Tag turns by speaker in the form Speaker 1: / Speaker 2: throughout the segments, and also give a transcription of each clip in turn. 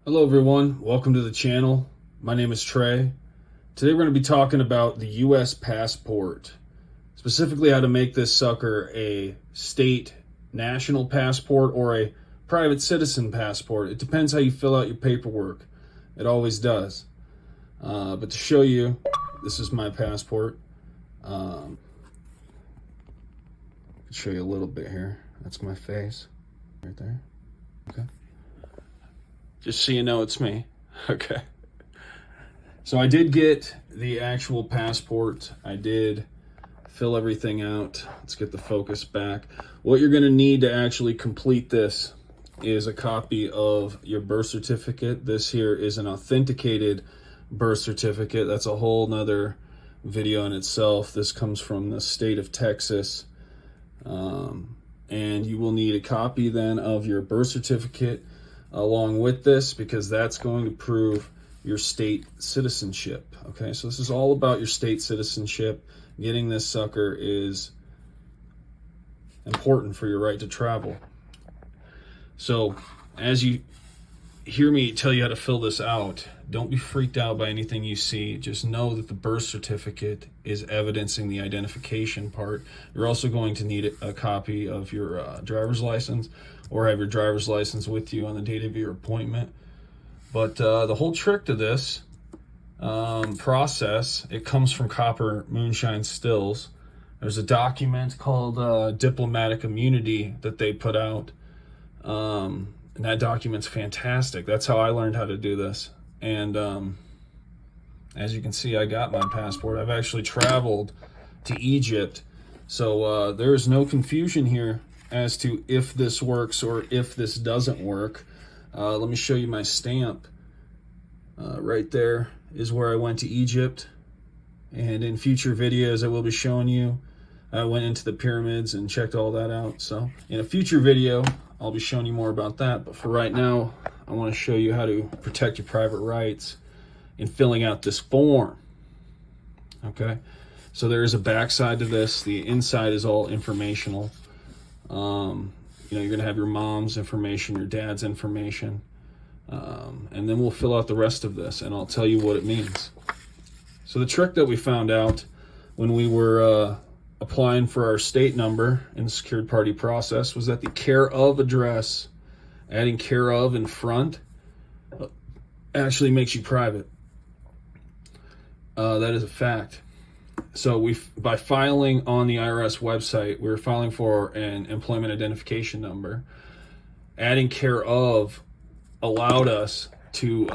Speaker 1: Hello everyone, welcome to the channel. My name is Trey. Today we're going to be talking about the U.S. passport, specifically how to make this sucker a state national passport or a private citizen passport. It depends how you fill out your paperwork. It always does. But to show you, this is my passport. I'll show you a little bit here. That's my face right there. Okay. Just so you know it's me. Okay. So I did get the actual passport. I did fill everything out. Let's get the focus back. What you're going to need to actually complete this is a copy of your birth certificate. This here is an authenticated birth certificate. That's a whole nother video in itself. This comes from the state of Texas. And you will need a copy then of your birth certificate along with this, because that's going to prove your state citizenship. Okay, so this is all about your state citizenship. Getting this sucker is important for your right to travel. So as you hear me tell you how to fill this out, don't be freaked out by anything you see. Just know that the birth certificate is evidencing the identification part. You're also going to need a copy of your driver's license, or have your driver's license with you on the date of your appointment. But the whole trick to this process, it comes from Copper Moonshine Stills. There's a document called Diplomatic Immunity that they put out. And that document's fantastic. That's how I learned how to do this. And as you can see, I got my passport. I've actually traveled to Egypt. So there is no confusion here as to if this works or if this doesn't work. Let me show you my stamp. Right there is where I went to Egypt. And in future videos, I will be showing you. I went into the pyramids and checked all that out. So in a future video, I'll be showing you more about that. But for right now, I want to show you how to protect your private rights in filling out this form. Okay, so there is a backside to this. The inside is all informational. You're going to have your mom's information, your dad's information, and then we'll fill out the rest of this, and I'll tell you what it means. So the trick that we found out when we were applying for our state number in the secured party process was that the care of address, adding care of in front, actually makes you private. That is a fact. So by filing on the IRS website, we were filing for an employment identification number. Adding care of allowed us to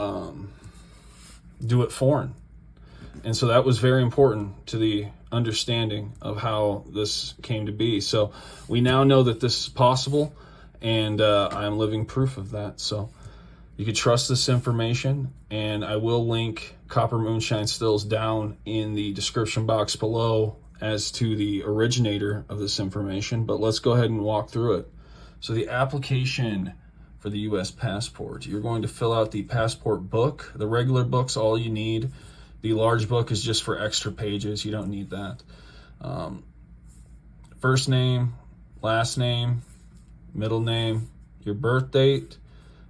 Speaker 1: do it foreign. And so that was very important to the understanding of how this came to be. So we now know that this is possible, and I am living proof of that. So you can trust this information, and I will link Copper Moonshine Stills down in the description box below as to the originator of this information. But let's go ahead and walk through it. So the application for the U.S. passport, you're going to fill out the passport book. The regular book's all you need. The large book is just for extra pages. You don't need that. First name, last name, middle name, your birth date,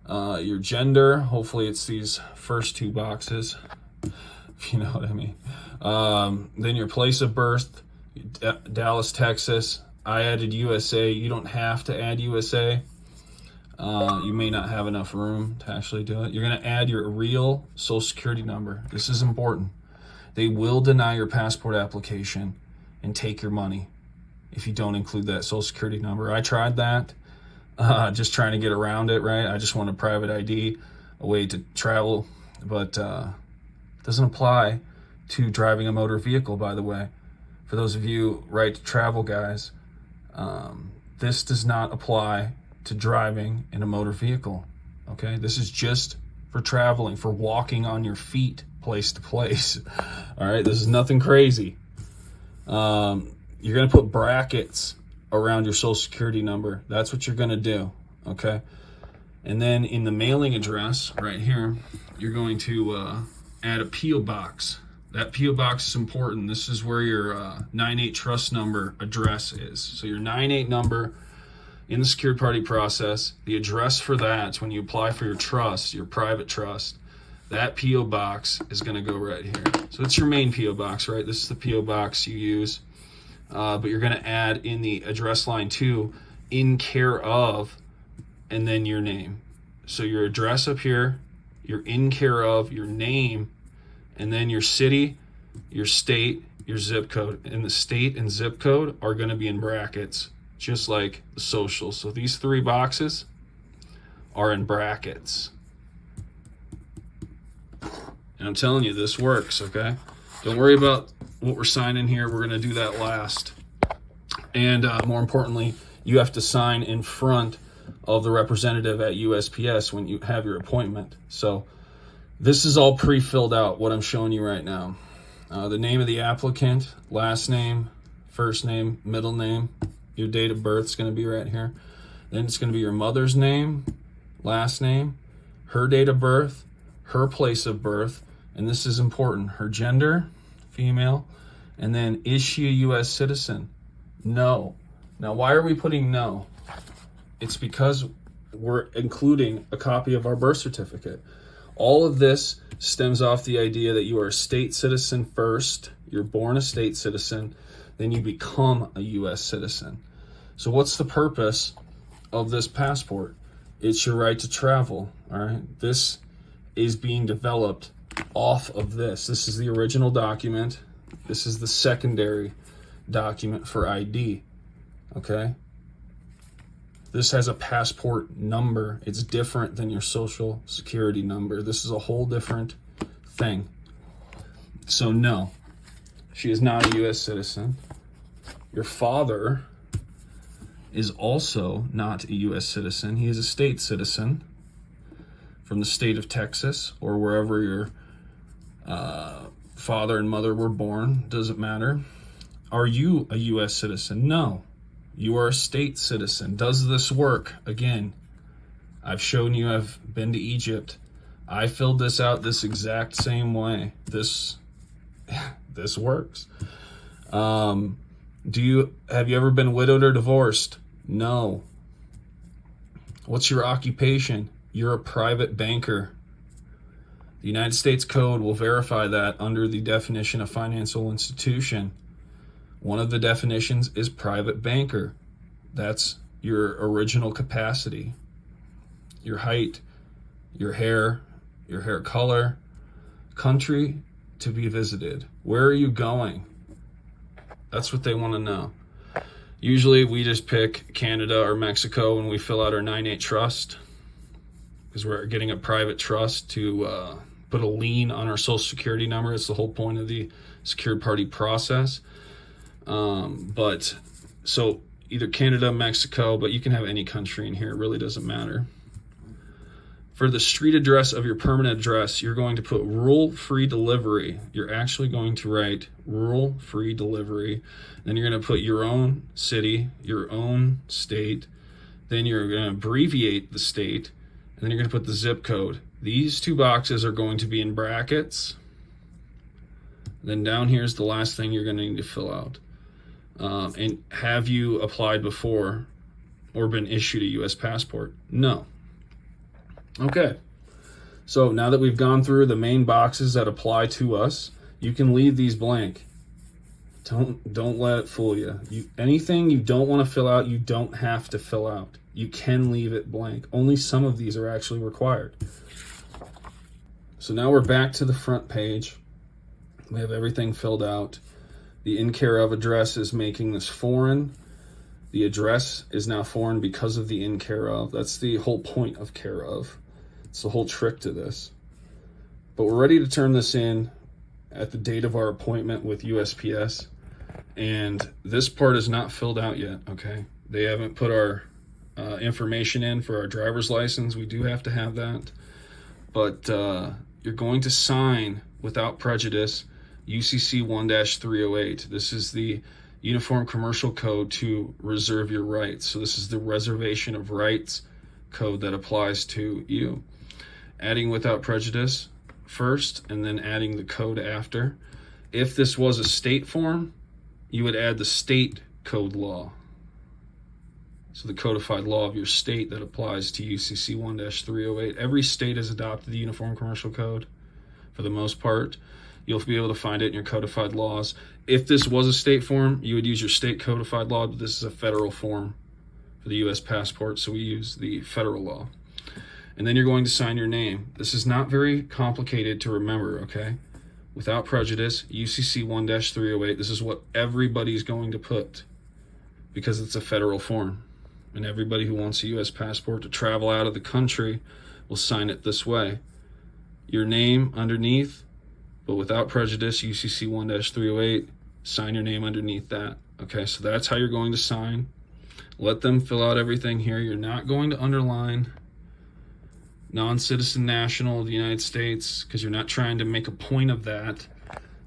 Speaker 1: your gender. Hopefully it's these first two boxes, if you know what I mean. Then your place of birth, Dallas, Texas. I added USA. You don't have to add USA. You may not have enough room to actually do it. You're going to add your real social security number. This is important. They will deny your passport application and take your money if you don't include that social security number. I tried that, just trying to get around it, right? I just want a private ID, a way to travel, but it doesn't apply to driving a motor vehicle, by the way. For those of you right to travel guys, this does not apply to driving in a motor vehicle. Okay, this is just for traveling, for walking on your feet place to place. All right, this is nothing crazy. You're going to put brackets around your social security number. That's what you're going to do. Okay, and then in the mailing address right here, you're going to add a P.O. box. That P.O. box is important. This is where your 98 trust number address is. So your 98 number in the secured party process, the address for that, when you apply for your trust, your private trust, that P.O. box is going to go right here. So it's your main P.O. box, right? This is the P.O. box you use. But you're going to add in the address line 2, in care of, and then your name. So your address up here, your in care of, your name, and then your city, your state, your zip code. And the state and zip code are going to be in brackets, just like the social. So these 3 boxes are in brackets. And I'm telling you, this works, okay? Don't worry about what we're signing here. We're going to do that last. And more importantly, you have to sign in front of the representative at USPS when you have your appointment. So this is all pre-filled out, what I'm showing you right now. The name of the applicant, last name, first name, middle name, your date of birth is going to be right here. Then it's going to be your mother's name, last name, her date of birth, her place of birth, and this is important, her gender, female, and then is she a U.S. citizen? No. Now, why are we putting no? It's because we're including a copy of our birth certificate. All of this stems off the idea that you are a state citizen first, you're born a state citizen, then you become a U.S. citizen. So what's the purpose of this passport? It's your right to travel, all right? This is being developed off of this. This is the original document. This is the secondary document for ID, okay? This has a passport number. It's different than your social security number. This is a whole different thing. So no, she is not a U.S. citizen. Your father is also not a U.S. citizen. He is a state citizen from the state of Texas or wherever your father and mother were born. Doesn't matter. Are you a U.S. citizen? No. You are a state citizen. Does this work? Again, I've shown you I've been to Egypt. I filled this out this exact same way. This works. Have you ever been widowed or divorced? No. What's your occupation? You're a private banker. The United States Code will verify that under the definition of financial institution. One of the definitions is private banker. That's your original capacity. Your height, your hair color, country to be visited. Where are you going? That's what they want to know. Usually we just pick Canada or Mexico when we fill out our 9(8) trust because we're getting a private trust to put a lien on our social security number. It's the whole point of the secured party process. But so either Canada, Mexico, but you can have any country in here. It really doesn't matter. For the street address of your permanent address, you're going to put rural free delivery. You're actually going to write rural free delivery. Then you're going to put your own city, your own state. Then you're going to abbreviate the state. And then you're going to put the zip code. These 2 boxes are going to be in brackets. Then down here is the last thing you're going to need to fill out. And have you applied before or been issued a U.S. passport? No. Okay. So now that we've gone through the main boxes that apply to us, you can leave these blank. Don't let it fool you. Anything you don't want to fill out, you don't have to fill out. You can leave it blank. Only some of these are actually required. So now we're back to the front page. We have everything filled out. The in care of address is making this foreign. The address is now foreign because of the in care of. That's the whole point of care of. It's the whole trick to this. But we're ready to turn this in at the date of our appointment with USPS. And this part is not filled out yet, okay? They haven't put our information in for our driver's license. We do have to have that. But you're going to sign without prejudice UCC 1-308. This is the Uniform Commercial Code to reserve your rights. So this is the reservation of rights code that applies to you. Adding without prejudice first and then adding the code after. If this was a state form, you would add the state code law. So the codified law of your state that applies to UCC 1-308. Every state has adopted the Uniform Commercial Code for the most part. You'll be able to find it in your codified laws. If this was a state form, you would use your state codified law, but this is a federal form for the U.S. passport, so we use the federal law. And then you're going to sign your name. This is not very complicated to remember, okay? Without prejudice, UCC 1-308. This is what everybody's going to put because it's a federal form. And everybody who wants a U.S. passport to travel out of the country will sign it this way. Your name underneath, but without prejudice, UCC 1-308, sign your name underneath that. Okay, so that's how you're going to sign. Let them fill out everything here. You're not going to underline non-citizen national of the United States because you're not trying to make a point of that.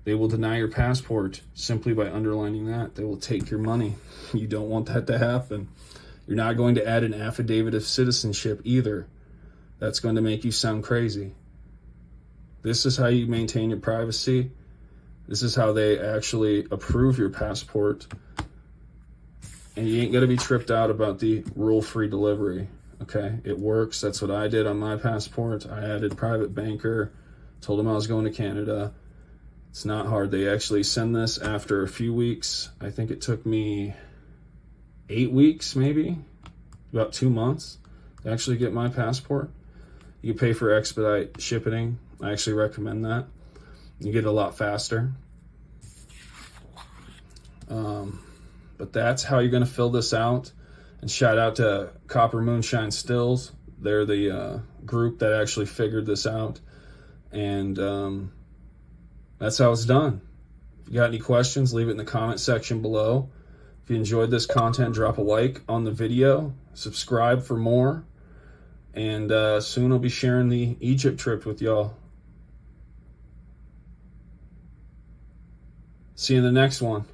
Speaker 1: They will deny your passport simply by underlining that. They will take your money. You don't want that to happen. You're not going to add an affidavit of citizenship either. That's going to make you sound crazy. This is how you maintain your privacy. This is how they actually approve your passport. And you ain't going to be tripped out about the rule-free delivery. Okay, it works. That's what I did on my passport. I added private banker, told them I was going to Canada. It's not hard. They actually send this after a few weeks. I think it took me 8 weeks, maybe, about 2 months to actually get my passport. You pay for expedite shipping. I actually recommend that. You get it a lot faster. But that's how you're going to fill this out. And shout out to Copper Moonshine Stills. They're the group that actually figured this out. And that's how it's done. If you got any questions, leave it in the comment section below. If you enjoyed this content, drop a like on the video. Subscribe for more. And soon I'll be sharing the Egypt trip with y'all. See you in the next one.